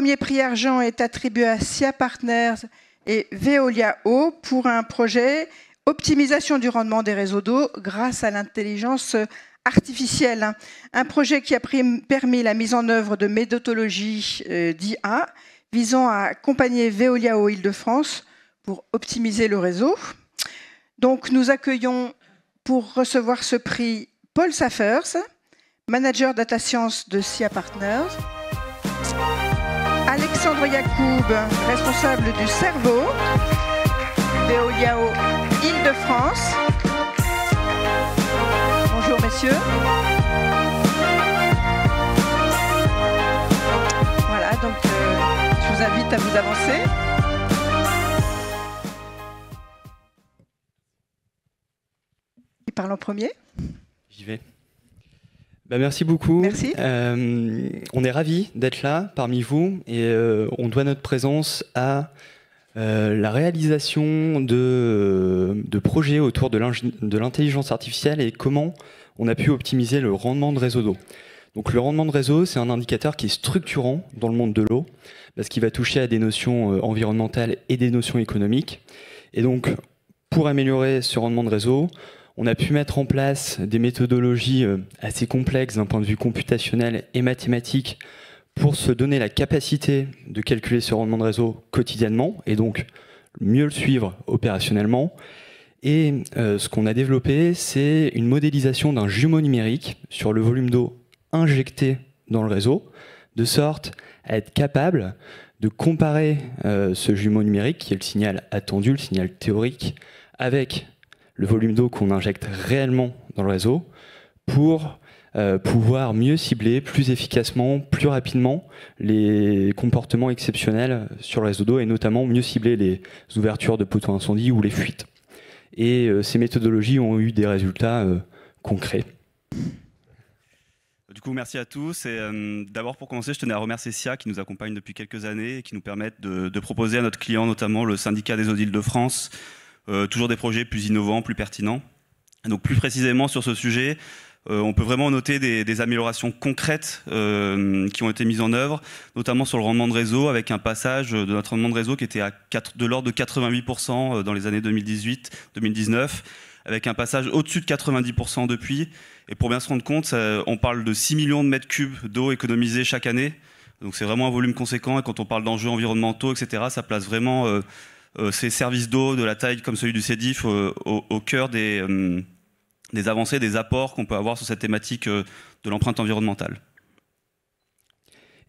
premier prix argent est attribué à SIA Partners et Veolia Eau pour un projet optimisation du rendement des réseaux d'eau grâce à l'intelligence artificielle. Un projet qui a permis la mise en œuvre de méthodologies d'IA visant à accompagner Veolia Eau Île-de-France pour optimiser le réseau. Donc nous accueillons pour recevoir ce prix Paul Saffers, manager data science de SIA Partners, Alexandre Yacoub, responsable du cerveau, Veolia Eau Île-de-France. Bonjour messieurs. Voilà, donc je vous invite à vous avancer. Qui parle en premier? J'y vais. Merci beaucoup. Merci. On est ravis d'être là parmi vous et on doit notre présence à la réalisation de projets autour de l'intelligence artificielle et comment on a pu optimiser le rendement de réseau d'eau. Donc le rendement de réseau, c'est un indicateur qui est structurant dans le monde de l'eau parce qu'il va toucher à des notions environnementales et des notions économiques. Et donc, pour améliorer ce rendement de réseau, on a pu mettre en place des méthodologies assez complexes d'un point de vue computationnel et mathématique pour se donner la capacité de calculer ce rendement de réseau quotidiennement et donc mieux le suivre opérationnellement. Et ce qu'on a développé, c'est une modélisation d'un jumeau numérique sur le volume d'eau injecté dans le réseau, de sorte à être capable de comparer ce jumeau numérique, qui est le signal attendu, le signal théorique, avec le volume d'eau qu'on injecte réellement dans le réseau pour pouvoir mieux cibler plus efficacement, plus rapidement les comportements exceptionnels sur le réseau d'eau et notamment mieux cibler les ouvertures de poteaux incendie ou les fuites. Et ces méthodologies ont eu des résultats concrets. Du coup, merci à tous. Et d'abord, pour commencer, je tenais à remercier SIA qui nous accompagne depuis quelques années et qui nous permettent de proposer à notre client, notamment le syndicat des eaux d'Île-de-France, toujours des projets plus innovants, plus pertinents. Et donc plus précisément sur ce sujet, on peut vraiment noter des améliorations concrètes qui ont été mises en œuvre, notamment sur le rendement de réseau, avec un passage de notre rendement de réseau qui était de l'ordre de 88% dans les années 2018-2019, avec un passage au-dessus de 90% depuis. Et pour bien se rendre compte, on parle de 6 millions de mètres cubes d'eau économisés chaque année. Donc c'est vraiment un volume conséquent. Et quand on parle d'enjeux environnementaux, etc., ça place vraiment ces services d'eau de la taille comme celui du CEDIF au cœur des avancées, des apports qu'on peut avoir sur cette thématique de l'empreinte environnementale.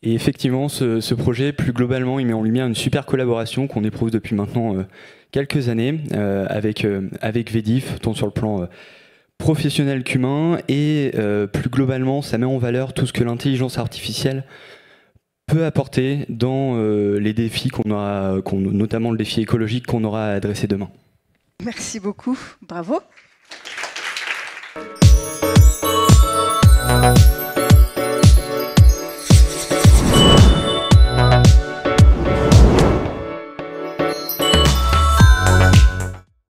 Et effectivement, ce projet, plus globalement, il met en lumière une super collaboration qu'on éprouve depuis maintenant quelques années avec VEDIF, tant sur le plan professionnel qu'humain, et plus globalement, ça met en valeur tout ce que l'intelligence artificielle peut apporter dans les défis notamment le défi écologique qu'on aura à adresser demain. Merci beaucoup, bravo.